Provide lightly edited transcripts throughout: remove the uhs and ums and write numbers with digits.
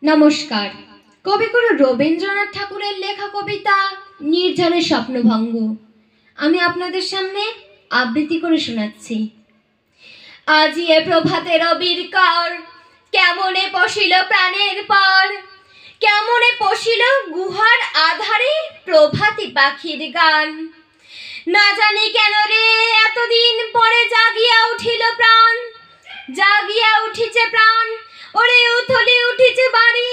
নমস্কার। কবিগুরু রবীন্দ্রনাথ ঠাকুরের লেখা কবিতা নির্ঝরের স্বপ্নভঙ্গ আমি আপনাদের সামনে আবৃত্তি করে শোনাচ্ছি। আজি এ প্রভাতে রবির কর, কেমনে পশিল প্রাণের পর, কেমনে পশিল গুহার আধারে প্রভাতী পাখির গান। না জানি কেন রে এতদিন পরে জাগিয়া উঠিল প্রাণ, জাগিয়া উঠিছে প্রাণ, ওরে উথলি উঠিছে বাড়ি,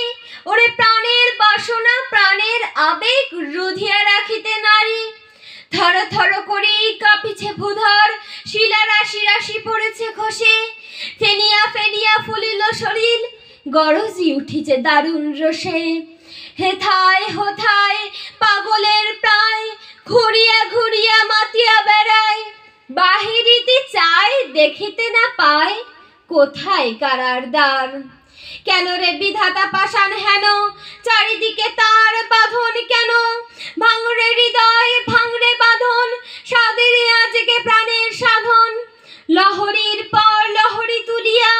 ওরে প্রাণের বাসনা প্রাণের আবেগ রুধিয়া রাখিতে নারী। থর থর করি কাঁপিছে ভূধর, শিলা রাশি রাশি পড়েছে খসে, ফেনিয়া ফেনিয়া ফুলিল শরীর, গরজি উঠিছে দারুণ রসে। হেথায় হোথায় পাগলের প্রায়, ঘুরিয়া ঘুরিয়া মাতিয়া বেড়ায়, বাহিরিতে চায় দেখিতে না পায় কোথায় কারার দ্বার। কেন রে বিধাতা পাষাণ হেন, চারিদিকে তার বাঁধন কেন, ভাঙরে হৃদয় ভাঙরে বাঁধন, সাদের আজকে প্রাণের সাধন। লহরীর পর লহরী তুলিয়া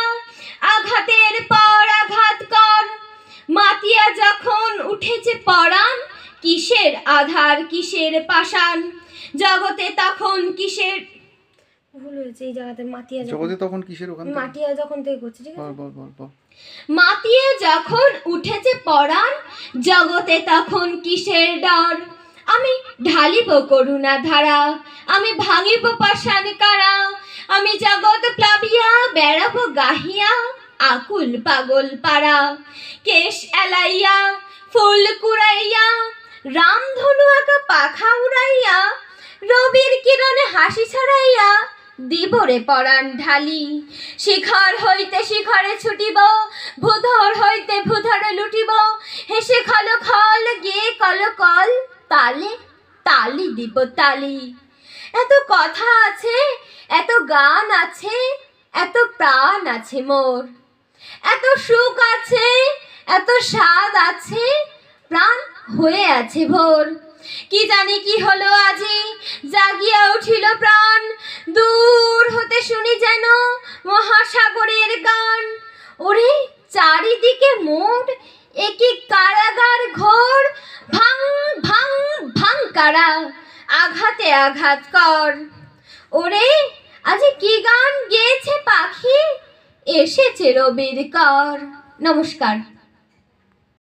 আঘাতের পর আঘাত কর, মাতিয়া যখন উঠেছে পরাণ, কিসের আধার কিসের পাষাণ। জগতে তখন কিসের ভুল হয়েছে, এই জায়গাতে মাতিয়া জগতে তখন কিসের, ওখানে মাতিয়া যখন থেকে করছে, ঠিক আছে বল। মাতিয়া যখন উঠেছে পরাণ, জগতে তখন কিসের ডর। আমি ঢালিব করুণা ধারা, আমি ভাঙিব পাষাণ কারা, আমি জগৎ প্লাবিয়া বেড়াবো গাহিয়া আকুল পাগল পাড়া। কেশ এলাইয়া ফুল কুড়াইয়া, রামধনু আঁকা পাখা উড়াইয়া, রবির কিরণে হাসি ছড়াইয়া দিবরে পরাণ ঢালি। শিখর হইতে শিখরে ছুটিব, ভূধর হইতে ভূধরে লুটিব, হেসে খল খল গিয়ে কল কল, তালে তালি দিব তালি। এত কথা আছে, এত গান আছে, এত প্রাণ আছে মোর, এত সুখ আছে, এত স্বাদ আছে, প্রাণ হয়ে আছে ভোর। কি জানি কি হলো আজি, জাগিয়া উঠিল প্রাণ, দূর হতে শুনি যেন মহাসাগরের গান। ওরে চারিদিকে মোর একি কারাগার ঘোর, ভাঙ ভাঙ ভাঙ কারা, আঘাতে আঘাত কর। ওরে আজি কি গান গেয়েছে পাখি, এসেছে রবির কর। নমস্কার।